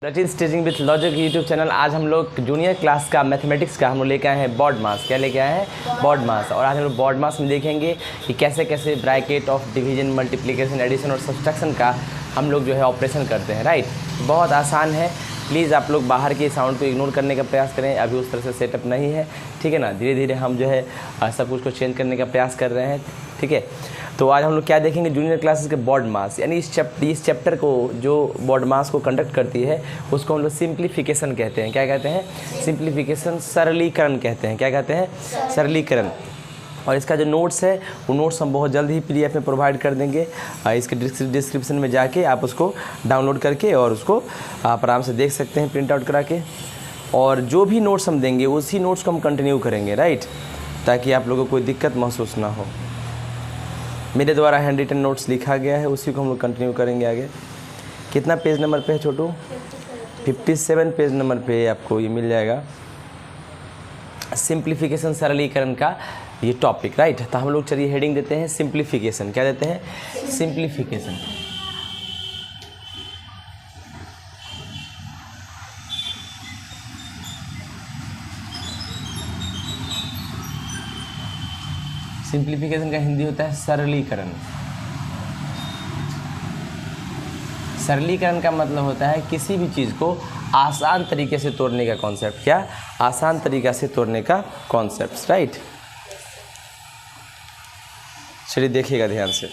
रचित staging with logic YouTube channel. आज हम लोग जूनियर क्लास का मैथमेटिक्स का हम लोग लेके आए हैं बॉड मास। क्या लेके आए हैं? बॉड मास। और आज हम लोग बॉड मास में देखेंगे कि कैसे कैसे bracket of division, multiplication, addition और सब्सट्रैक्शन का हम लोग जो है ऑपरेशन करते हैं। राइट, बहुत आसान है। प्लीज़ आप लोग बाहर के साउंड को इग्नोर करने का प्रयास करें। अभी उस तरह से सेटअप नहीं है, ठीक है ना। धीरे धीरे हम जो है सब कुछ को चेंज करने का प्रयास कर रहे हैं, ठीक है। तो आज हम लोग क्या देखेंगे? जूनियर क्लासेस के बॉड मास, यानी इस चैप्टर को जो बॉड मास को कंडक्ट करती है उसको हम लोग सिंप्लीफिकेशन कहते हैं। क्या कहते हैं? सिंप्लीफिकेशन, सरलीकरण कहते हैं। क्या कहते हैं? सरलीकरण। और इसका जो नोट्स है वो नोट्स हम बहुत जल्द ही PDF में प्रोवाइड कर देंगे। इसके डिस्क्रिप्शन में जाके आप उसको डाउनलोड करके और उसको आप आराम से देख सकते हैं प्रिंट आउट करा के। और जो भी नोट्स हम देंगे उसी नोट्स को हम कंटिन्यू करेंगे, राइट, ताकि आप लोगों को कोई दिक्कत महसूस ना हो। मेरे द्वारा हैंड रिटन नोट्स लिखा गया है, उसी को हम लोग कंटिन्यू करेंगे आगे। कितना पेज नंबर पे है छोटू? 57 पेज नंबर पे आपको ये मिल जाएगा, सिंप्लीफिकेशन, सरलीकरण का ये टॉपिक, राइट। तो हम लोग चलिए हेडिंग देते हैं सिंप्लीफिकेशन। क्या देते हैं? सिंप्लीफिकेशन। सिंप्लीफिकेशन का हिंदी होता है सरलीकरण। सरलीकरण का मतलब होता है किसी भी चीज़ को आसान तरीके से तोड़ने का कॉन्सेप्ट। क्या? आसान तरीका से तोड़ने का कॉन्सेप्ट, राइट। चलिए देखिएगा ध्यान से।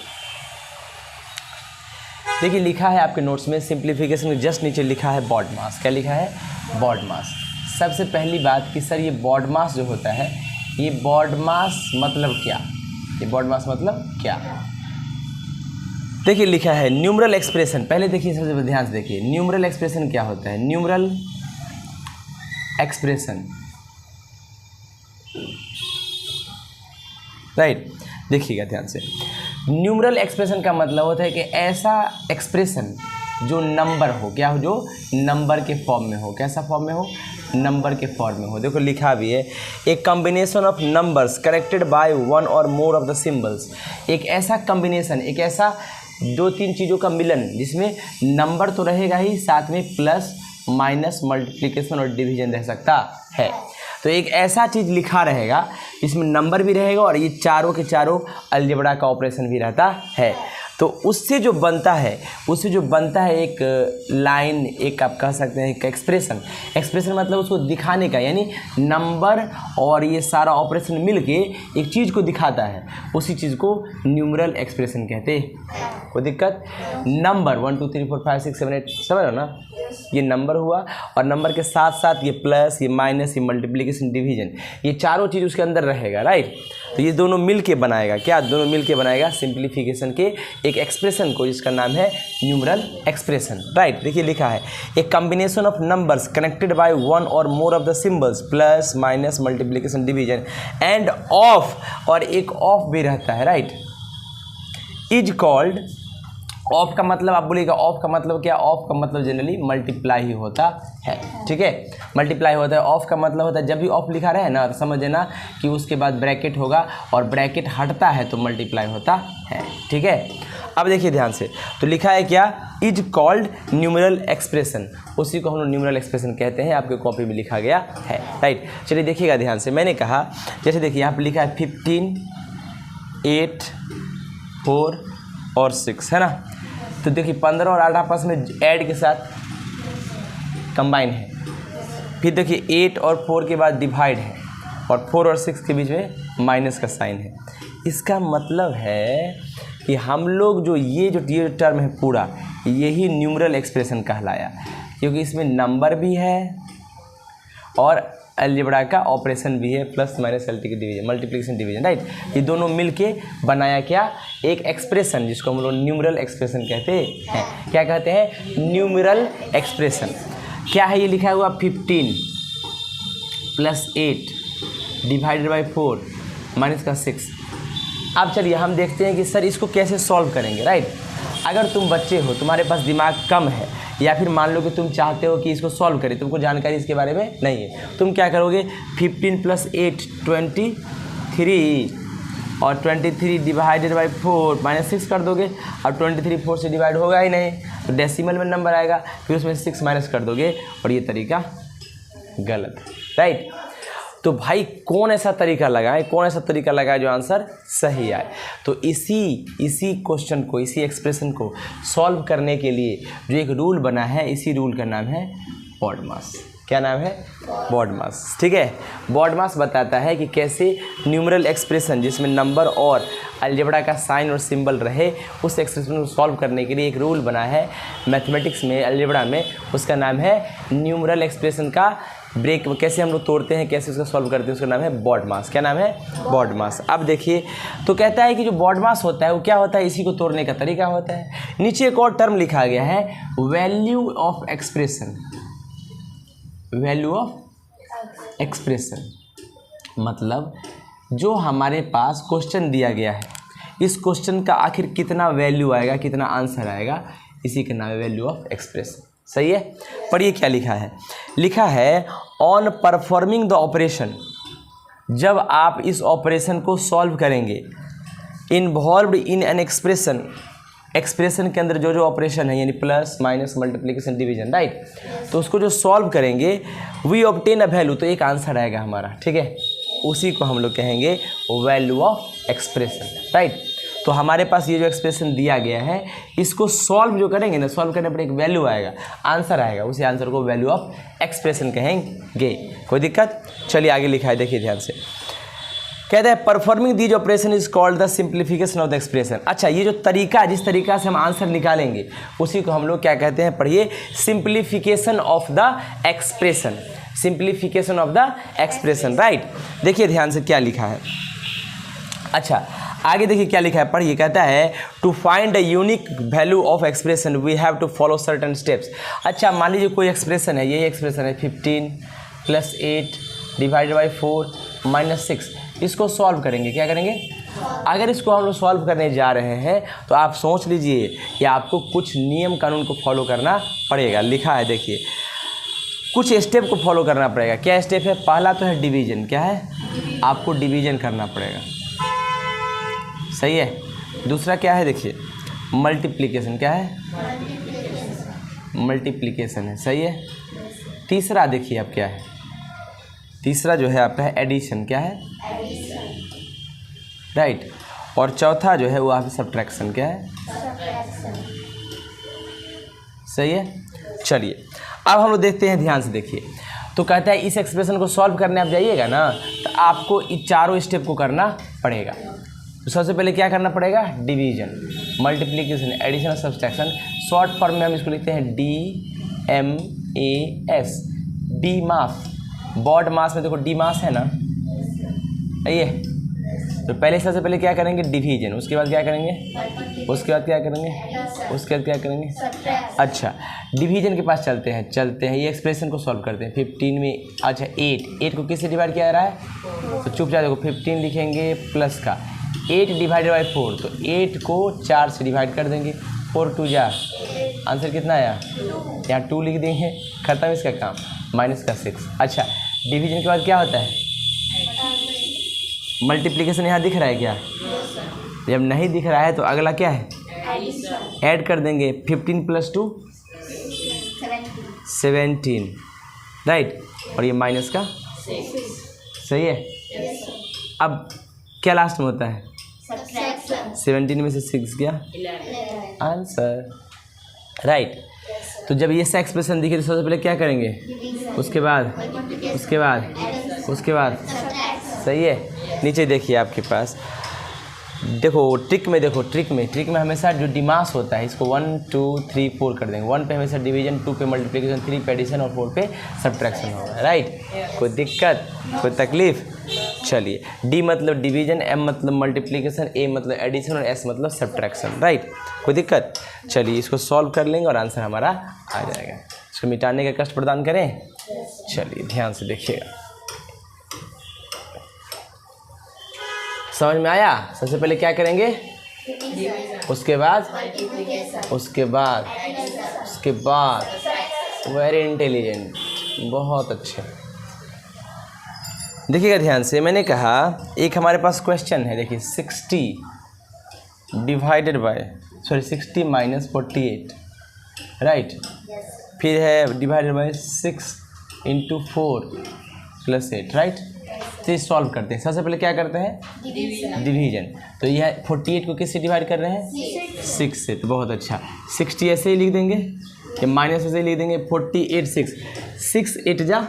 देखिए लिखा है आपके नोट्स में सिंप्लीफिकेशन के जस्ट नीचे लिखा है बॉड मास। क्या लिखा है? बॉड मास। सबसे पहली बात कि सर ये बॉड मास जो होता है, ये बॉड मास मतलब क्या? ये बॉड मास मतलब क्या? देखिए लिखा है न्यूमरल एक्सप्रेशन। पहले देखिए, सबसे ध्यान से देखिए, न्यूमरल एक्सप्रेशन क्या होता है? Numeral expression, right. देखिएगा ध्यान से, न्यूमरल एक्सप्रेशन का मतलब होता है कि ऐसा एक्सप्रेशन जो नंबर हो। क्या हो? जो नंबर के फॉर्म में हो। कैसा फॉर्म में हो? नंबर के फॉर्म में हो। देखो लिखा भी है, एक combination of numbers connected by one और मोर ऑफ द सिंबल्स। एक ऐसा कॉम्बिनेशन, एक ऐसा दो तीन चीज़ों का मिलन जिसमें नंबर तो रहेगा ही, साथ में प्लस, माइनस, मल्टीप्लिकेशन और डिवीजन रह सकता है। तो एक ऐसा चीज़ लिखा रहेगा इसमें नंबर भी रहेगा और ये चारों के चारों अलजेब्रा का ऑपरेशन भी रहता है। तो उससे जो बनता है एक लाइन, एक आप कह सकते हैं एक एक्सप्रेशन। एक्सप्रेशन मतलब उसको दिखाने का, यानी नंबर और ये सारा ऑपरेशन मिलके एक चीज़ को दिखाता है, उसी चीज़ को न्यूमरल एक्सप्रेशन कहते हैं। कोई दिक्कत? नंबर 1 2 3 4 5 6 7 8, समझ लो ना, ये नंबर हुआ और नंबर के साथ साथ ये प्लस, ये माइनस, ये मल्टीप्लिकेशन, डिवीजन, ये चारों चीज़ उसके अंदर रहेगा, राइट। तो ये दोनों मिल के बनाएगा, क्या? दोनों मिल के बनाएगा सिंप्लीफिकेशन के एक एक्सप्रेशन को, जिसका नाम है न्यूमरल एक्सप्रेशन, राइट। देखिए लिखा है एक combination of numbers connected by one और more of the symbols, plus, minus, multiplication, division and of, और एक ऑफ भी रहता है, राइट, इज कॉल्ड। ऑफ का मतलब आप बोलिएगा, ऑफ का मतलब क्या? ऑफ का मतलब जनरली मल्टीप्लाई ही होता है, ठीक है, मल्टीप्लाई होता है। ऑफ का मतलब होता है जब भी ऑफ लिखा रहे ना तो समझ लेना कि उसके बाद ब्रैकेट होगा और ब्रैकेट हटता है तो मल्टीप्लाई होता है, ठीक है। अब देखिए ध्यान से, तो लिखा है क्या? Is called numeral expression. उसी को हम लोग न्यूमरल एक्सप्रेशन कहते हैं, आपके कॉपी में लिखा गया है, राइट। चलिए देखिएगा ध्यान से, मैंने कहा जैसे देखिए यहाँ पर लिखा है 15, 8, 4 और 6, है ना। तो देखिए 15 और 8 आपस में ऐड के साथ कंबाइन है। फिर देखिए 8 और 4 के बाद डिवाइड है और 4 और 6 के बीच में माइनस का साइन है। इसका मतलब है कि हम लोग जो ये टर्म है पूरा, यही न्यूमरल एक्सप्रेशन कहलाया, क्योंकि इसमें नंबर भी है और अलजेब्रा का ऑपरेशन भी है, plus, minus, multiplication, division, right. ये दोनों मिलके बनाया क्या? एक एक्सप्रेशन, जिसको हम लोग न्यूमरल एक्सप्रेशन कहते हैं। क्या कहते हैं? Numeral expression. क्या है? ये लिखा हुआ 15 + 8 डिवाइडेड बाई 4 माइनस का 6। अब चलिए हम देखते हैं कि सर इसको कैसे सॉल्व करेंगे, राइट। अगर तुम बच्चे हो, तुम्हारे पास दिमाग कम है, या फिर मान लो कि तुम चाहते हो कि इसको सॉल्व करें, तुमको जानकारी इसके बारे में नहीं है, तुम क्या करोगे? 15 + 8 23 और 23 डिवाइडेड बाई 4 -6 कर दोगे। अब 23 4 से डिवाइड होगा ही नहीं, तो डेसिमल में नंबर आएगा, फिर उसमें 6 माइनस कर दोगे, और ये तरीका गलत, राइट। तो भाई कौन ऐसा तरीका लगाए, कौन ऐसा तरीका लगाए जो आंसर सही आए। तो इसी क्वेश्चन को, इसी एक्सप्रेशन को सॉल्व करने के लिए जो एक रूल बना है, इसी रूल का नाम है बॉडमास। क्या नाम है? बॉडमास, ठीक है। बॉडमास बताता है कि कैसे न्यूमरल एक्सप्रेशन जिसमें नंबर और अलजेब्रा का साइन और सिंबल रहे, उस एक्सप्रेशन को सॉल्व करने के लिए एक रूल बना है मैथमेटिक्स में, अलजेब्रा में, उसका नाम है न्यूमरल एक्सप्रेशन का ब्रेक, कैसे हम लोग तोड़ते हैं, कैसे उसका सॉल्व करते हैं, उसका नाम है बॉडमास। क्या नाम है? बॉडमास। अब देखिए, तो कहता है कि जो बॉडमास होता है वो क्या होता है, इसी को तोड़ने का तरीका होता है। नीचे एक और टर्म लिखा गया है, value of expression. Value of expression मतलब जो हमारे पास क्वेश्चन दिया गया है, इस क्वेश्चन का आखिर कितना वैल्यू आएगा, कितना आंसर आएगा, इसी का नाम है वैल्यू ऑफ एक्सप्रेशन। सही है। पढ़िए क्या लिखा है। लिखा है ऑन परफॉर्मिंग द ऑपरेशन, जब आप इस ऑपरेशन को सॉल्व करेंगे, involved in an expression, expression के अंदर जो जो ऑपरेशन है, यानी plus minus multiplication division, right, तो उसको जो सॉल्व करेंगे, वी ऑब्टेन अ वैल्यू, तो एक आंसर आएगा हमारा, ठीक है, उसी को हम लोग कहेंगे वैल्यू ऑफ एक्सप्रेशन, राइट। तो हमारे पास ये जो एक्सप्रेशन दिया गया है, इसको सॉल्व जो करेंगे ना, सॉल्व करने पर एक वैल्यू आएगा, आंसर आएगा, उसी आंसर को वैल्यू ऑफ एक्सप्रेशन कहेंगे। कोई दिक्कत? चलिए आगे लिखा है, देखिए ध्यान से। कहते हैं performing these operation is called the simplification of the expression. अच्छा, ये जो तरीका, जिस तरीका से हम आंसर निकालेंगे, उसी को हम लोग क्या कहते हैं, पढ़िए, simplification of the expression. Simplification of the expression, right. देखिए ध्यान से क्या लिखा है। अच्छा, आगे देखिए क्या लिखा है, पढ़िए। कहता है to find the unique value of expression we have to follow certain steps. अच्छा, मान लीजिए कोई एक्सप्रेशन है, यही एक्सप्रेशन है 15 + 8 डिवाइडेड बाई 4 - 6, इसको सॉल्व करेंगे। क्या करेंगे? अगर इसको हम लोग सॉल्व करने जा रहे हैं तो आप सोच लीजिए कि आपको कुछ नियम कानून को फॉलो करना पड़ेगा। लिखा है, देखिए, कुछ स्टेप को फॉलो करना पड़ेगा। क्या स्टेप है? पहला तो है डिवीजन। क्या है? आपको डिवीजन करना पड़ेगा, सही है। दूसरा क्या है? देखिए, मल्टीप्लिकेशन। क्या है? मल्टीप्लिकेशन है, सही है। तीसरा देखिए अब क्या है, तीसरा जो है आपका है एडिशन। क्या है? राइट। और चौथा जो है वो आपका सब्ट्रैक्शन। क्या है? सही है। चलिए अब हम लोग देखते हैं, ध्यान से देखिए। तो कहता है इस एक्सप्रेशन को सॉल्व करने आप जाइएगा ना, तो आपको इस चारों स्टेप को करना पड़ेगा। तो सबसे पहले क्या करना पड़ेगा? डिवीजन, मल्टीप्लिकेशन, एडिशन और सब्ट्रैक्शन। शॉर्ट फॉर्म में हम इसको लिखते हैं DMAS, डी मास। बॉड मास में देखो डी मास है ना, ये। तो पहले सबसे पहले क्या करेंगे? डिवीजन। उसके बाद क्या करेंगे? उसके बाद क्या करेंगे? उसके बाद क्या करेंगे? अच्छा, डिवीजन के पास चलते हैं। ये एक्सप्रेशन को सॉल्व करते हैं। 15 में, अच्छा 8 को किससे डिवाइड किया जा रहा है? तो चुपचाप देखो, 15 लिखेंगे प्लस का 8 डिवाइडेड बाई 4, तो 8 को 4 से डिवाइड कर देंगे। 4 2 जा, आंसर कितना आया? यहाँ 2 लिख देंगे, खत्म इसका काम, माइनस का 6। अच्छा, डिवीजन के बाद क्या होता है? मल्टीप्लिकेशन। यहाँ दिख रहा है क्या? जब नहीं दिख रहा है तो अगला क्या है? ऐड कर देंगे। 15 + 2 17, राइट। और ये माइनस का 6, सही है। अब क्या लास्ट में होता है? 17 में से 6 गया, आंसर, राइट। तो जब ये सा एक्सप्रेशन दिखे तो सबसे पहले क्या करेंगे? उसके बाद सही है। नीचे देखिए आपके पास, देखो ट्रिक में हमेशा जो डिमास होता है, इसको 1 2 3 4 कर देंगे। 1 पे हमेशा डिवीजन, 2 पे मल्टीप्लिकेशन, 3 पे एडिशन और 4 पे सब्ट्रैक्शन होगा, राइट। कोई दिक्कत, कोई तकलीफ? चलिए, डी मतलब डिवीजन, एम मतलब मल्टीप्लिकेशन, ए मतलब एडिशन और एस मतलब सब्ट्रैक्शन, राइट। कोई दिक्कत? चलिए इसको सॉल्व कर लेंगे और आंसर हमारा आ जाएगा। इसको मिटाने का कष्ट प्रदान करें। चलिए ध्यान से देखिएगा, समझ में आया? सबसे पहले क्या करेंगे? उसके बाद वेरी इंटेलिजेंट, बहुत अच्छे। देखिएगा ध्यान से, मैंने कहा एक हमारे पास क्वेश्चन है, देखिए 60 माइनस 48, राइट। फिर है divided by 6 into 4 plus 8, right. तो ये सॉल्व करते हैं। सबसे पहले क्या करते हैं, डिवीजन। तो यह 48 को किससे डिवाइड कर रहे हैं, 6 से। तो बहुत अच्छा, 60 ऐसे ही लिख देंगे, कि माइनस ऐसे ही लिख देंगे, 48 6 8 जा,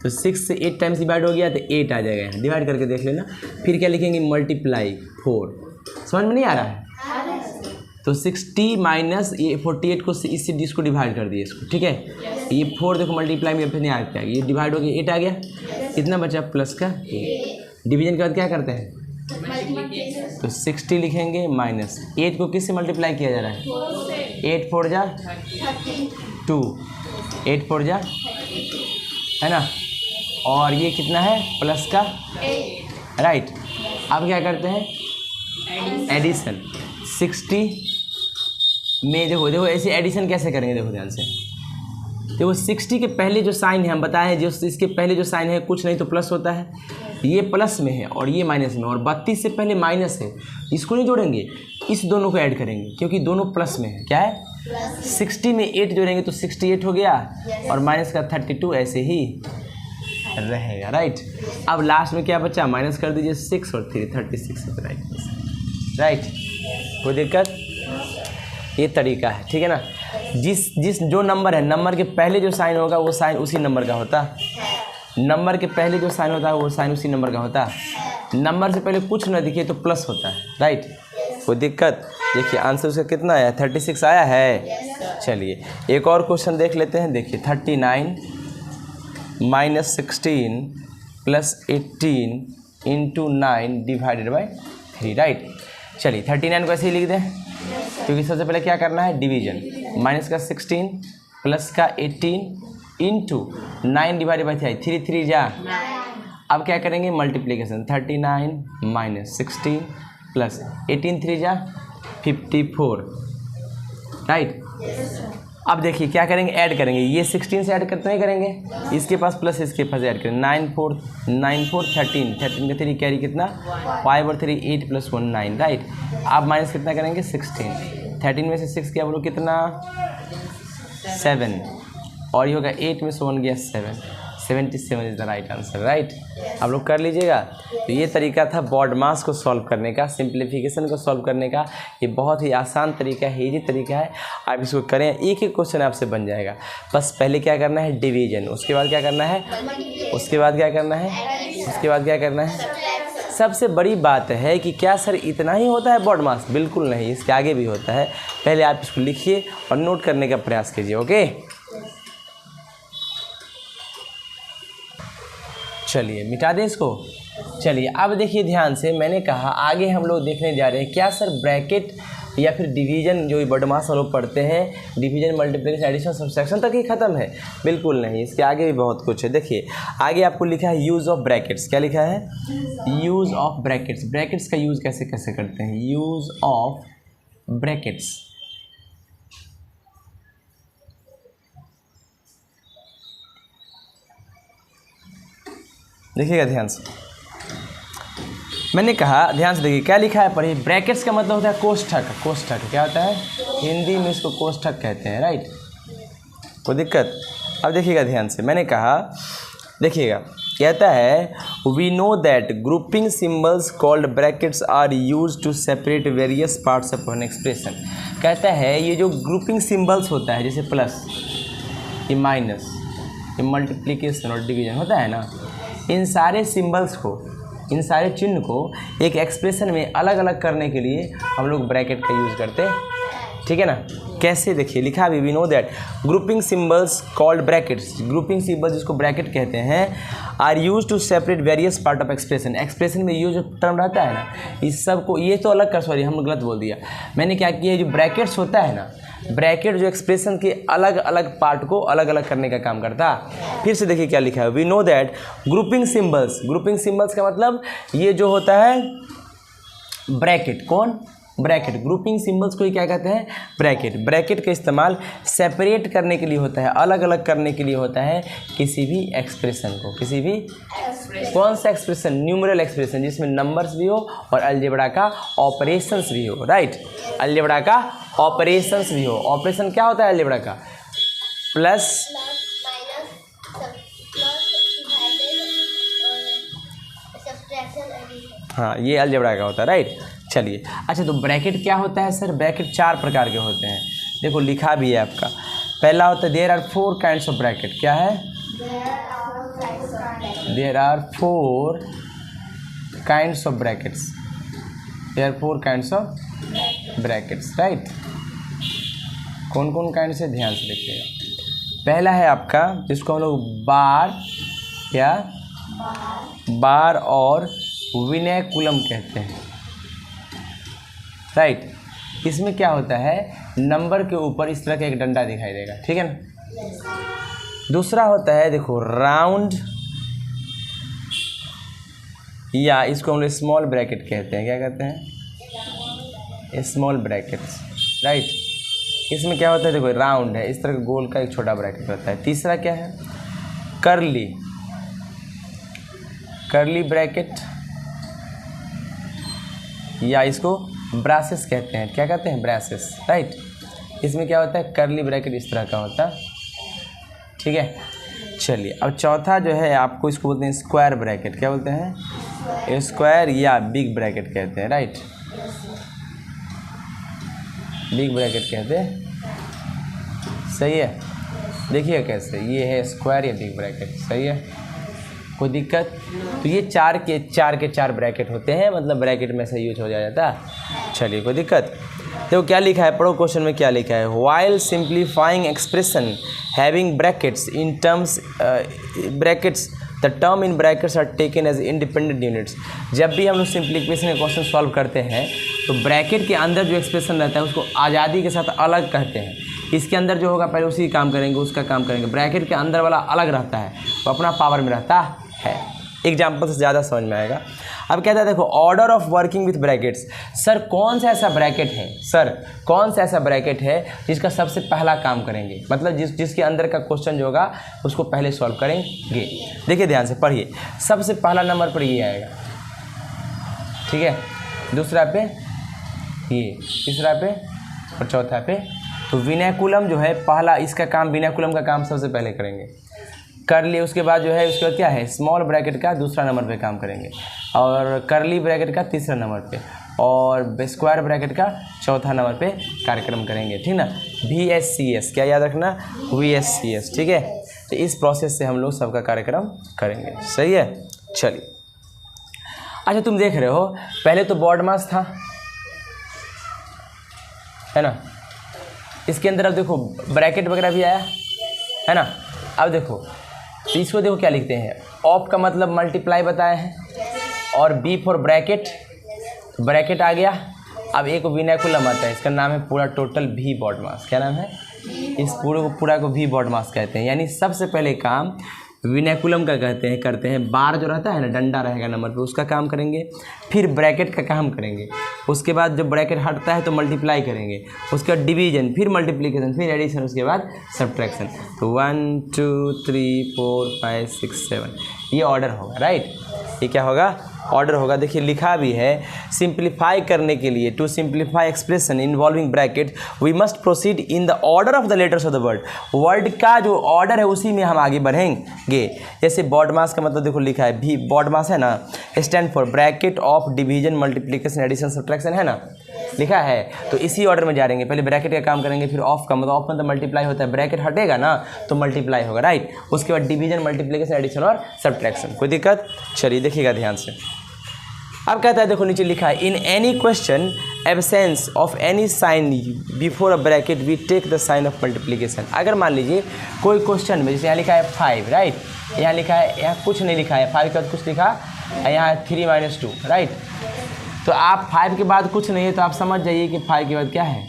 तो 6 से 8 टाइम्स डिवाइड हो गया तो 8 आ जाएगा, डिवाइड करके देख लेना। फिर क्या लिखेंगे, मल्टीप्लाई 4। समझ में नहीं आ रहा है, तो 60 माइनस ये 48 को इससे जिसको डिवाइड कर दिए इसको, ठीक है। ये 4 देखो मल्टीप्लाई में फिर नहीं आ पाएगा, ये डिवाइड हो गया, 8 आ गया, कितना बचा प्लस का 8। डिवीजन के बाद क्या करते हैं, तो 60 लिखेंगे माइनस 8 को किससे मल्टीप्लाई किया जा रहा है, 8 4 जा 2, 8 4 जा, है ना, और ये कितना है प्लस का 8, राइट। अब क्या करते हैं, एडिशन। 60 में देखो ऐसे एडिशन कैसे करेंगे, देखो ध्यान से। देखो 60 के पहले जो साइन है हम बताए हैं, जो इसके पहले जो साइन है कुछ नहीं तो प्लस होता है, ये प्लस में है और ये माइनस में, और 32 से पहले माइनस है, इसको नहीं जोड़ेंगे, इस दोनों को ऐड करेंगे क्योंकि दोनों प्लस में है। क्या है, 60 में 8 जोड़ेंगे तो 68 हो गया, और माइनस का 32 ऐसे ही रहेगा, राइट। अब लास्ट में क्या बचा, माइनस कर दीजिए 6 और 3 36 है, राइट। कोई दिक्कत, ये तरीका है, ठीक है ना। जिस जो नंबर है, नंबर के पहले जो साइन होगा वो साइन उसी नंबर का होता है, नंबर के पहले जो साइन होता है वो साइन उसी नंबर का होता है, नंबर से पहले कुछ ना दिखे तो प्लस होता है, राइट। कोई दिक्कत, देखिए आंसर उसका कितना आया, 36 आया है। चलिए एक और क्वेश्चन देख लेते हैं, देखिए 39 minus 16 plus 18 into 9 divided by 3, right. चलिए 39 को ऐसे ही लिख दें, क्योंकि सबसे पहले क्या करना है, डिवीजन। माइनस का 16 प्लस का 18 इंटू 9 डिवाइडेड बाई 3, 3 जा। अब क्या करेंगे, मल्टीप्लिकेशन। 39 माइनस 16 प्लस 18 3 जा 54, राइट। अब देखिए क्या करेंगे, ऐड करेंगे, ये 16 से ऐड करते नहीं करेंगे, इसके पास प्लस इसके पास ऐड करेंगे। 9 4 13 का 3 कैरी कितना 5 और 3 8 प्लस 1 9, राइट। अब माइनस कितना करेंगे 16, 13 में से 6 क्या बोलो कितना 7, और ये होगा 8 में से 1 गया 7, 77 is the right answer, right. आप लोग कर लीजिएगा। तो ये तरीका था बॉड मास को सॉल्व करने का, सिंप्लीफिकेशन को सॉल्व करने का। ये बहुत ही आसान तरीका है, इजी तरीका है, आप इसको करें, एक एक क्वेश्चन आपसे बन जाएगा। बस पहले क्या करना है, डिवीजन, उसके बाद क्या करना है, उसके बाद क्या करना है, उसके बाद क्या करना है। सबसे बड़ी बात है कि क्या सर इतना ही होता है बॉड मास, बिल्कुल नहीं, इसके आगे भी होता है। पहले आप इसको लिखिए और नोट करने का प्रयास कीजिए, ओके। चलिए मिटा दें इसको। चलिए अब देखिए ध्यान से, मैंने कहा आगे हम लोग देखने जा रहे हैं क्या सर ब्रैकेट या फिर डिवीजन, जो बॉड मास हम लोग पढ़ते हैं, डिवीजन मल्टीप्लिकेशन एडिशन सब्सट्रैक्शन तक ही ख़त्म है, बिल्कुल नहीं, इसके आगे भी बहुत कुछ है। देखिए आगे आपको लिखा है यूज़ ऑफ ब्रैकेट्स। क्या लिखा है, यूज़ ऑफ ब्रैकेट्स। ब्रैकेट्स का यूज़ कैसे कैसे करते हैं, यूज़ ऑफ ब्रैकेट्स। देखिएगा ध्यान से, मैंने कहा ध्यान से देखिए क्या लिखा है, पढ़िए। ब्रैकेट्स का मतलब होता है कोष्ठक। कोष्ठक क्या होता है, हिंदी में इसको कोष्ठक कहते हैं, राइट। कोई दिक्कत। अब देखिएगा ध्यान से, मैंने कहा देखिएगा कहता है we know that grouping symbols called brackets are use to separate various parts of an expression. कहता है ये जो ग्रुपिंग सिम्बल्स होता है, जैसे प्लस, ये माइनस, ये मल्टीप्लिकेशन और डिवीजन होता है ना, इन सारे सिंबल्स को, इन सारे चिन्ह को एक एक्सप्रेशन में अलग अलग करने के लिए हम लोग ब्रैकेट का यूज़ करते हैं, ठीक है ना। कैसे, देखिए लिखा है we know that grouping symbols called brackets. Grouping symbols जिसको ब्रैकेट कहते हैं, are use to separate various part of expression. Expression में ये जो टर्म रहता है ना, इस सब को, ये तो अलग कर, सॉरी हम गलत बोल दिया, मैंने क्या किया, जो ब्रैकेट्स होता है ना, ब्रैकेट जो एक्सप्रेशन के अलग अलग पार्ट को अलग अलग करने का काम करता है। फिर से देखिए क्या लिखा है, we know that grouping symbols. Grouping symbols का मतलब ये जो होता है ब्रैकेट, कौन, ब्रैकेट। ग्रुपिंग सिंबल्स को ही क्या कहते हैं, ब्रैकेट। ब्रैकेट का इस्तेमाल सेपरेट करने के लिए होता है, अलग अलग करने के लिए होता है किसी भी एक्सप्रेशन को, किसी भी कौन सा एक्सप्रेशन? न्यूमरल एक्सप्रेशन, जिसमें नंबर्स भी हो और अलजेब्रा का ऑपरेशंस भी हो, राइट। अलजेब्रा का ऑपरेशंस भी हो। ऑपरेशन क्या होता है अलजेब्रा का? प्लस, हाँ, ये अलजेब्रा का होता है, राइट। चलिए, अच्छा तो ब्रैकेट क्या होता है सर? ब्रैकेट 4 प्रकार के होते हैं, देखो लिखा भी है आपका। पहला होता है there are 4 kinds of bracket. क्या है? There are 4 kinds of brackets. There are 4 kinds of brackets, right. कौन कौन काइंड से? ध्यान से देखिएगा। पहला है आपका जिसको हम लोग बार या बार और विनयकुलम कहते हैं, राइट। इसमें क्या होता है? नंबर के ऊपर इस तरह का एक डंडा दिखाई देगा, ठीक है ना। दूसरा होता है देखो राउंड, या इसको हम लोग स्मॉल ब्रैकेट कहते हैं। क्या कहते हैं? Small brackets, right. इसमें क्या होता है? देखो राउंड है, इस तरह का गोल का एक छोटा ब्रैकेट होता है। तीसरा क्या है? कर्ली, कर्ली ब्रैकेट, या इसको ब्रासेस कहते हैं। क्या कहते हैं? Braces, right. इसमें क्या होता है? कर्ली ब्रैकेट इस तरह का होता है, ठीक है। चलिए, अब चौथा जो है आपको इसको बोलते हैं स्क्वायर ब्रैकेट। क्या बोलते हैं? स्क्वायर या बिग ब्रैकेट कहते हैं, राइट। बिग ब्रैकेट कहते हैं, सही है। देखिए कैसे, ये है स्क्वायर या बिग ब्रैकेट, सही है। कोई दिक्कत? तो ये 4 के 4 ब्रैकेट होते हैं, मतलब ब्रैकेट में से यूज हो जाता है। चलिए, कोई दिक्कत? देखो क्या लिखा है, पढ़ो क्वेश्चन में क्या लिखा है। While simplifying expression having brackets in terms brackets the term in brackets are taken as independent units. जब भी हम लोग सिंप्लीफिकेशन का क्वेश्चन सॉल्व करते हैं तो ब्रैकेट के अंदर जो एक्सप्रेशन रहता है उसको आज़ादी के साथ अलग कहते हैं। इसके अंदर जो होगा पहले उसी काम करेंगे, उसका काम करेंगे। ब्रैकेट के अंदर वाला अलग रहता है, वो अपना पावर में रहता है। एग्जाम्पल से ज़्यादा समझ में आएगा। अब कहता है देखो order of working with brackets. Sir कौन सा ऐसा ब्रैकेट है, सर कौन सा ऐसा ब्रैकेट है जिसका सबसे पहला काम करेंगे, मतलब जिसके अंदर का क्वेश्चन जो होगा उसको पहले सॉल्व करेंगे। देखिए ध्यान से पढ़िए, सबसे पहला नंबर पर ये आएगा, ठीक है। दूसरा पे ये, तीसरा पे और चौथा पे। तो विनयकुलम जो है पहला, इसका काम विनयकुलम का काम सबसे पहले करेंगे, कर लिए। उसके बाद जो है उसके बाद क्या है, स्मॉल ब्रैकेट का दूसरा नंबर पे काम करेंगे, और करली ब्रैकेट का तीसरा नंबर पे, और स्क्वायर ब्रैकेट का चौथा नंबर पे कार्यक्रम करेंगे, ठीक ना। VSCS क्या याद रखना, VSCS, ठीक है। तो इस प्रोसेस से हम लोग सबका कार्यक्रम करेंगे, सही है। चलिए, अच्छा तुम देख रहे हो पहले तो बॉड मास था, है ना। इसके अंदर अब देखो ब्रैकेट वगैरह भी आया, है ना। अब देखो तो इसको देखो क्या लिखते हैं, ऑफ का मतलब मल्टीप्लाई बताए हैं, और बी फॉर ब्रैकेट, ब्रैकेट आ गया। अब एक विनयकुलम आता है, इसका नाम है पूरा टोटल V बॉड मास। क्या नाम है? इस पूरा को V बॉड मास कहते हैं। यानी सबसे पहले काम विनयकुलम का करते हैं। बार जो रहता है ना, डंडा रहेगा नंबर पे, उसका काम करेंगे। फिर ब्रैकेट का काम करेंगे। उसके बाद जब ब्रैकेट हटता है तो मल्टीप्लाई करेंगे। उसके बाद डिवीजन, फिर मल्टीप्लिकेशन, फिर एडिशन, उसके बाद सब्ट्रैक्शन। तो 1 2 3 4 5 6 7 ये ऑर्डर होगा, राइट। ये क्या होगा, ऑर्डर होगा। देखिए लिखा भी है, सिंप्लीफाई करने के लिए, to simplify expression involving bracket we must proceed in the order of the letters of the word. Word का जो ऑर्डर है उसी में हम आगे बढ़ेंगे। जैसे बॉड मास का मतलब देखो लिखा है, भी बॉड मास है ना, stand for bracket of division multiplication addition subtraction, है ना, लिखा है। तो इसी ऑर्डर में जा रहेंगे, पहले ब्रैकेट का काम करेंगे, फिर ऑफ का मतलब ऑफ मतलब मल्टीप्लाई होता है, ब्रैकेट हटेगा ना तो मल्टीप्लाई होगा, राइट। उसके बाद डिवीजन, मल्टीप्लिकेशन, एडिशन और सब्ट्रैक्शन। कोई दिक्कत? चलिए देखिएगा ध्यान से। अब कहता है देखो नीचे लिखा है, in any question absence of any sign before a bracket we take the sign of multiplication. अगर मान लीजिए कोई क्वेश्चन में, जैसे यहाँ लिखा है 5, राइट, यहाँ लिखा है, यहाँ कुछ नहीं लिखा है, 5 के बाद कुछ लिखा है, यहाँ 3 - 2, राइट। तो आप 5 के बाद कुछ नहीं है तो आप समझ जाइए कि 5 के बाद क्या है,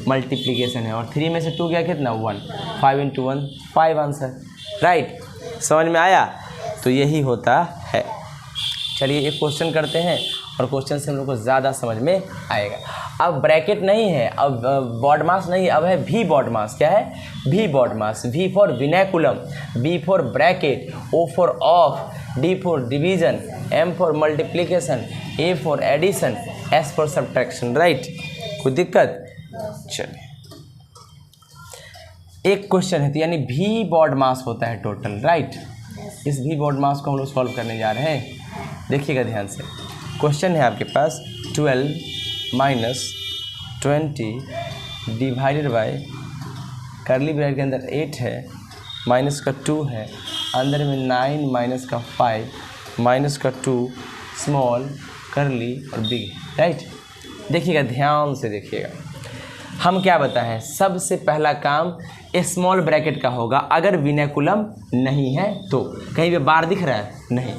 मल्टीप्लिकेशन है, और 3 में से 2 गया कितना, 1, 5 × 1 5 आंसर, राइट। समझ में आया? तो यही होता है। चलिए एक क्वेश्चन करते हैं और क्वेश्चन से हम लोग को ज़्यादा समझ में आएगा। अब ब्रैकेट नहीं है, अब बॉड मास नहीं, अब है वी बॉड मास। क्या है? V BODMAS. V for vinculum, B for bracket, O for of, D for division, M for multiplication, A for addition, S for subtraction. Right, कोई दिक्कत? चलिए एक क्वेश्चन है, तो यानी वी बॉड मास होता है टोटल। राइट, इस वी बॉड मास को हम लोग सॉल्व करने जा रहे हैं। देखिएगा ध्यान से, क्वेश्चन है आपके पास 12 माइनस 20 डिवाइडेड बाय, करली ब्रैकेट के अंदर 8 है, माइनस का 2 है, अंदर में 9 माइनस का 5 माइनस का 2 स्मॉल करली और बिग। राइट, देखिएगा ध्यान से देखिएगा, हम क्या बताएं, सबसे पहला काम स्मॉल ब्रैकेट का होगा अगर विनैकुलम नहीं है तो। कहीं पे बार दिख रहा है? नहीं।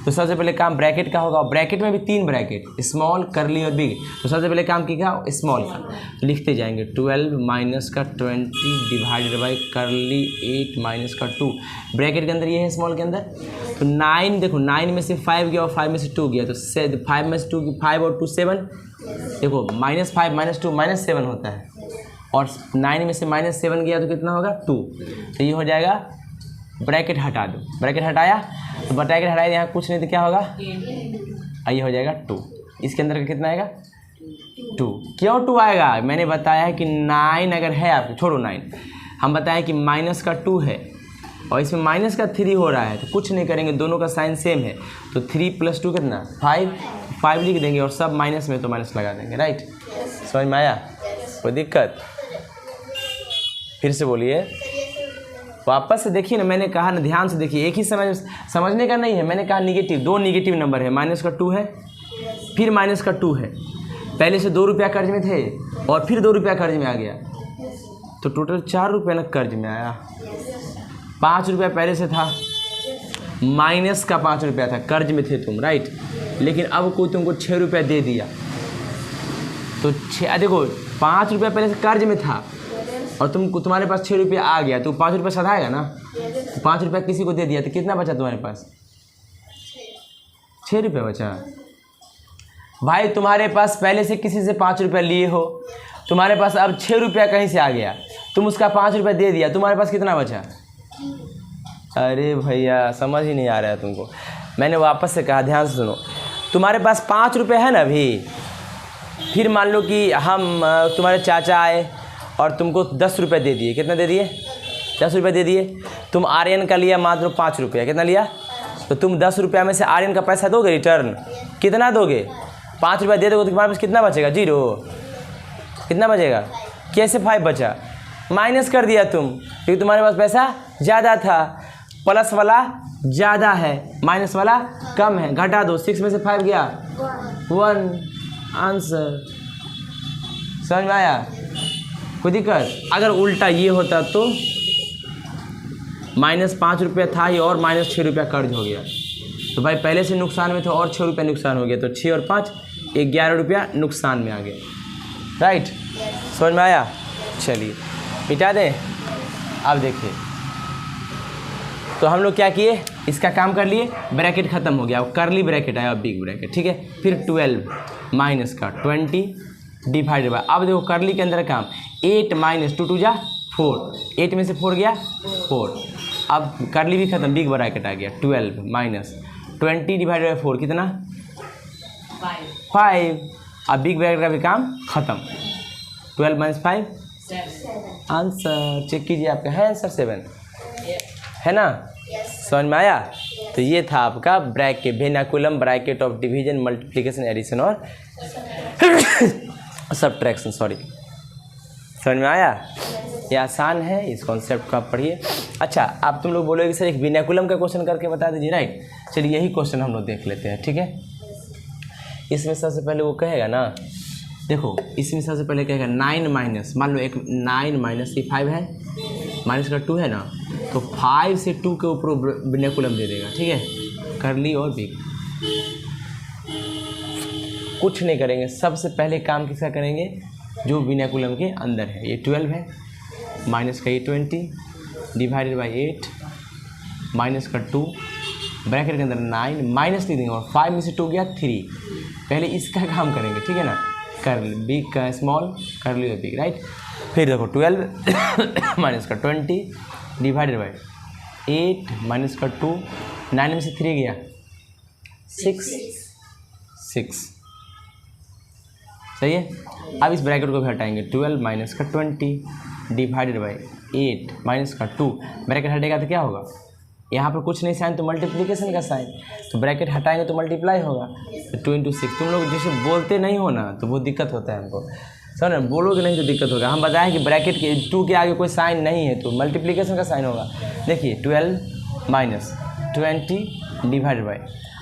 तो सबसे पहले काम ब्रैकेट का होगा, ब्रैकेट में भी 3 ब्रैकेट, स्मॉल, करली और बिग। तो सबसे पहले काम क्या? स्मॉल का। तो लिखते जाएंगे 12 माइनस का 20 डिवाइडेड बाई करली 8 माइनस का 2, ब्रैकेट के अंदर ये है स्मॉल के अंदर। तो 9, देखो 9 में से 5 गया और 5 में से 2 गया, तो 5 में से 2, 5 और 2 7। देखो -5 - 2 -7 होता है, और 9 में से -7 गया तो कितना होगा? 2। तो ये हो जाएगा, ब्रैकेट हटा दो, ब्रैकेट हटाया तो ब्रैकेट हटाया, यहाँ कुछ नहीं तो क्या होगा? ये हो जाएगा 2। इसके अंदर का कितना आएगा? 2। क्यों 2 आएगा? मैंने बताया है कि 9 अगर है आपको, छोड़ो 9, हम बताएं कि माइनस का 2 है और इसमें माइनस का 3 हो रहा है, तो कुछ नहीं करेंगे, दोनों का साइन सेम है, तो 3 + 2 कितना? 5 लिख देंगे, और सब माइनस में तो माइनस लगा देंगे। राइट, समझ में आया? कोई दिक्कत? फिर से बोलिए, वापस से देखिए ना, मैंने कहा ना, ध्यान से देखिए, एक ही समझने का नहीं है। मैंने कहा निगेटिव, 2 निगेटिव नंबर है, माइनस का 2 है, फिर माइनस का 2 है, पहले से 2 रुपया कर्ज में थे और फिर 2 रुपया कर्ज में आ गया, तो टोटल 4 रुपया ना कर्ज में आया। 5 रुपया पहले से था, माइनस का 5 रुपया था, कर्ज में थे तुम। राइट, लेकिन अब कोई तुमको 6 रुपया दे दिया, तो देखो 5 रुपया पहले से कर्ज में था और तुम्हारे पास 6 रुपया आ गया, तो 5 रुपया सधाएगा ना। तो 5 रुपया किसी को दे दिया, तो कितना बचा तुम्हारे पास? 6 रुपया बचा। भाई तुम्हारे पास पहले से किसी से 5 रुपया लिए हो, तुम्हारे पास अब 6 रुपया कहीं से आ गया, तुम उसका 5 रुपया दे दिया, तुम्हारे पास कितना बचा? अरे भैया समझ ही नहीं आ रहा है तुमको। मैंने वापस से कहा, ध्यान से सुनो, तुम्हारे पास 5 रुपया है ना अभी, फिर मान लो कि हम तुम्हारे चाचा आए और तुमको 10 रुपये दे दिए। कितना दे दिए? 10 रुपये दे दिए। तुम आर्यन का लिया मात्र 5 रुपया, कितना लिया? तो तुम 10 रुपया में से आर्यन का पैसा दोगे रिटर्न, कितना दोगे? 5 रुपया दे दोगे तो तुम्हारे पास कितना बचेगा? 0। कितना बचेगा? कैसे 5 बचा? माइनस कर दिया तुम, क्योंकि तुम्हारे पास पैसा ज़्यादा था, प्लस वाला ज़्यादा है, माइनस वाला कम है, घटा दो, 6 में से 5 गया 1, आंसर। समझ में आया? कोई दिक्कत? अगर उल्टा ये होता तो -5 रुपया था ही और -6 रुपया कर्ज हो गया, तो भाई पहले से नुकसान में था और 6 रुपया नुकसान हो गया, तो 6 और 5 11 रुपया नुकसान में आ गए। राइट, समझ में आया? चलिए मिटा दें। अब देखिए, तो हम लोग क्या किए, इसका काम कर लिए, ब्रैकेट ख़त्म हो गया, करली ब्रैकेट आया और बिग ब्रैकेट। ठीक है, फिर 12 माइनस का 20 डिवाइडेड बाय, अब देखो करली के अंदर काम, 8 - 2 2 4, 8 में से 4 गया 4, अब करली भी खत्म, बिग ब्रैकेट आ गया। 12 माइनस 20 डिवाइडेड बाय 4 कितना? 5। अब बिग ब्रैकेट का भी काम खत्म। 12 - 5 आंसर। चेक कीजिए, आपका है आंसर 7, है ना? समझ में आया? तो ये था आपका bracket, vinculum bracket of division, multiplication, addition और सब्ट्रैक्शन। सॉरी, समझ में आया? ये आसान है, इस कॉन्सेप्ट को आप पढ़िए। अच्छा, आप तुम लोग बोलोगे सर एक वेनाकुलम का क्वेश्चन करके बता दीजिए। राइट, चलिए यही क्वेश्चन हम लोग देख लेते हैं। ठीक है, इसमें सबसे पहले वो कहेगा ना, देखो इसमें सबसे पहले कहेगा 9 माइनस, मान लो एक 9 माइनस ये 5 है, माइनस का 2 है ना, तो 5 से 2 के ऊपर वेनाकुलम दे देगा। ठीक है, करली और बिग। कुछ नहीं करेंगे, सबसे पहले काम किसका करेंगे? जो वेनाकुलम के अंदर है। ये 12 है, माइनस का ये 20 डिवाइडेड बाई 8, माइनस का 2, ब्रैकेट के अंदर 9, माइनस नहीं देंगे और 5 में से 2 गया 3। पहले इसका काम करेंगे, ठीक है ना? कर्ली बिग का स्मॉल, कर्ली बिग, राइट। फिर देखो 12 माइनस का 20 डिवाइडेड बाई 8 माइनस का 2, 9 में से 3 गया 6, सही है। अब इस ब्रैकेट को भी हटाएंगे, 12 माइनस का 20 डिवाइडेड बाई 8 माइनस का 2, ब्रैकेट हटेगा तो क्या होगा, यहाँ पर कुछ नहीं साइन तो मल्टीप्लिकेशन का साइन, तो ब्रैकेट हटाएंगे तो मल्टीप्लाई होगा, तो 2 × 6। तुम लोग जैसे बोलते नहीं हो ना तो बहुत दिक्कत होता है हमको, सर ना बोलोगे नहीं तो दिक्कत होगा। हम बताएं कि ब्रैकेट के 2 के आगे कोई साइन नहीं है तो मल्टीप्लिकेशन का साइन होगा। देखिए 12 माइनस 20 डिवाइडेड बाई,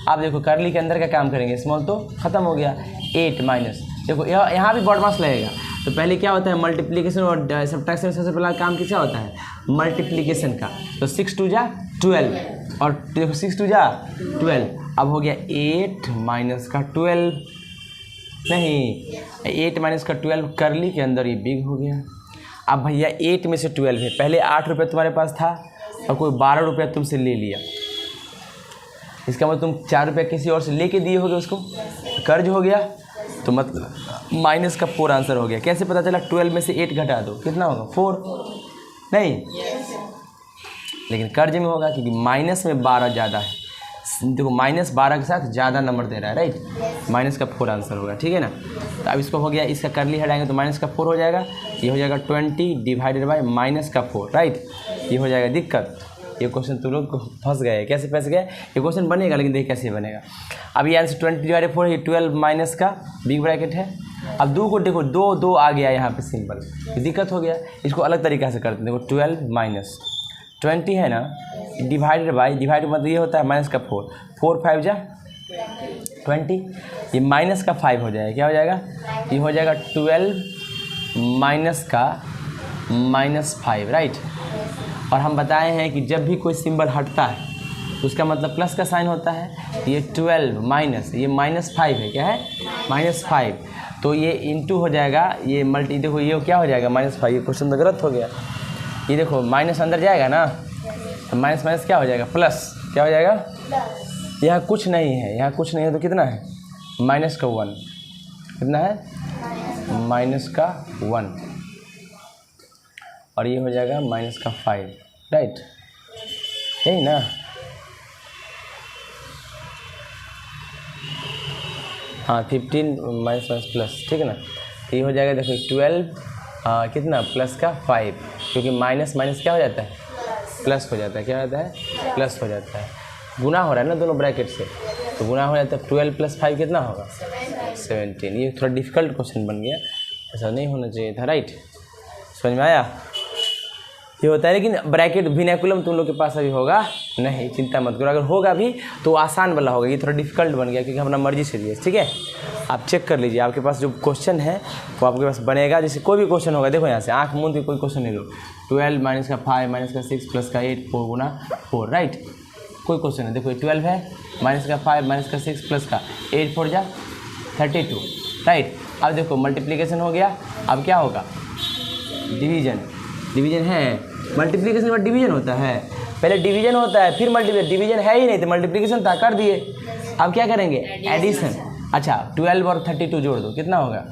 आप देखो कर्ली के अंदर का काम करेंगे, स्मॉल तो ख़त्म हो गया, 8 माइनस, देखो यहाँ भी बॉडमास लगेगा। तो पहले क्या होता है मल्टीप्लिकेशन और सब्ट्रैक्शन में सबसे पहला काम किसका होता है, मल्टीप्लिकेशन का। तो 6 × 2 = 12 और देखो 6 × 2 = 12, अब हो गया 8 माइनस का 12, नहीं 8 माइनस का 12 कर्ली के अंदर ये बिग हो गया। अब भैया 8 में से 12 है, पहले 8 रुपये तुम्हारे पास था और कोई 12 रुपये तुमसे ले लिया, इसका मतलब तुम 4 रुपये किसी और से लेके दिए होगे, उसको कर्ज हो गया, तो मतलब माइनस का 4 आंसर हो गया। कैसे पता चला, 12 में से 8 घटा दो, कितना होगा 4, नहीं लेकिन कर्ज में होगा क्योंकि माइनस में 12 ज़्यादा है, देखो माइनस 12 के साथ ज़्यादा नंबर दे रहा है, राइट, माइनस का 4 आंसर होगा, ठीक है ना। तो अब इसको हो गया, इसका कर्ली हटाएंगे तो माइनस का 4 हो जाएगा, ये हो जाएगा 20 डिवाइडेड बाई माइनस का 4, राइट, ये हो जाएगा दिक्कत। ये क्वेश्चन तुम लोग फंस गए, कैसे फंस गए, ये क्वेश्चन बनेगा लेकिन देखिए कैसे बनेगा। अब ये आंसर 20 डिवाइडेड 4, ये 12 माइनस का बिग ब्रैकेट है। अब 2 को देखो 2 आ गया यहाँ पे सिंपल, ये दिक्कत हो गया, इसको अलग तरीक़ा से करते हैं। देखो 12 माइनस 20 है ना, डिवाइडेड बाई, डिवाइड मतलब ये होता है माइनस का 4, 4 5 = 20, ये माइनस का 5 हो जाएगा, क्या हो जाएगा, ये हो जाएगा 12 माइनस का -5, राइट। और हम बताए हैं कि जब भी कोई सिंबल हटता है तो उसका मतलब प्लस का साइन होता है। ये 12 माइनस, ये -5 है, क्या है -5, तो ये इंटू हो जाएगा, ये मल्टी, देखो ये क्या हो जाएगा -5, ये क्वेश्चन तो गलत हो गया, ये देखो माइनस अंदर जाएगा ना तो माइनस माइनस क्या हो जाएगा प्लस, क्या हो जाएगा, यहाँ कुछ नहीं है, यहाँ कुछ नहीं है तो कितना है -1, कितना है -1, और ये हो जाएगा -5, राइट, यही ना। हाँ 15 माइनस प्लस, ठीक है ना, तो ये हो जाएगा देखो 12 कितना प्लस का 5, क्योंकि माइनस माइनस क्या हो जाता है प्लस हो जाता है, क्या हो जाता है प्लस हो जाता है, गुना हो रहा है ना दोनों ब्रैकेट से, तो गुना हो जाता है। 12 + 5 कितना होगा 17। ये थोड़ा डिफिकल्ट क्वेश्चन बन गया, ऐसा नहीं होना चाहिए था, राइट, समझ में आया। ये होता है, लेकिन ब्रैकेट विनैकुलम तुम लोग के पास अभी होगा नहीं, चिंता मत करो, अगर होगा भी तो आसान वाला होगा, ये थोड़ा डिफिकल्ट बन गया क्योंकि अपना मर्जी से दिए, ठीक है। आप चेक कर लीजिए, आपके पास जो क्वेश्चन है वो आपके पास बनेगा, जैसे कोई भी क्वेश्चन होगा, देखो यहाँ से आँख मूंद के कोई क्वेश्चन ले लो, 12 माइनस का 5 माइनस का 6 प्लस का 8 4 गुना 4, राइट, कोई क्वेश्चन है, देखो 12 है, माइनस का 5 माइनस का 6 प्लस का 8 4 = 32, राइट। अब देखो मल्टीप्लिकेशन हो गया, अब क्या होगा डिवीजन, डिवीजन है, मल्टीप्लिकेशन में डिवीजन होता है, पहले डिवीजन होता है फिर मल्टीप्लिकेशन, डिवीजन है ही नहीं तो मल्टीप्लिकेशन था, कर दिए। अब क्या करेंगे एडिशन, अच्छा 12 और 32 जोड़ दो, कितना होगा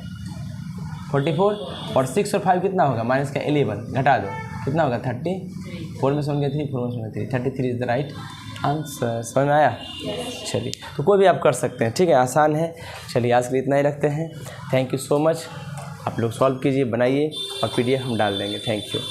44, और 6 और 5 कितना होगा माइनस का 11, घटा दो, कितना होगा 30, 4 में से 1 गया 3, 4 में से 1 गया 3, 33 इज द राइट आंसर। समझ में आया, चलिए, तो कोई भी आप कर सकते हैं, ठीक है, आसान है। चलिए आज के लिए इतना ही रखते हैं, थैंक यू सो मच। आप लोग सॉल्व कीजिए, बनाइए और PDF हम डाल देंगे, थैंक यू।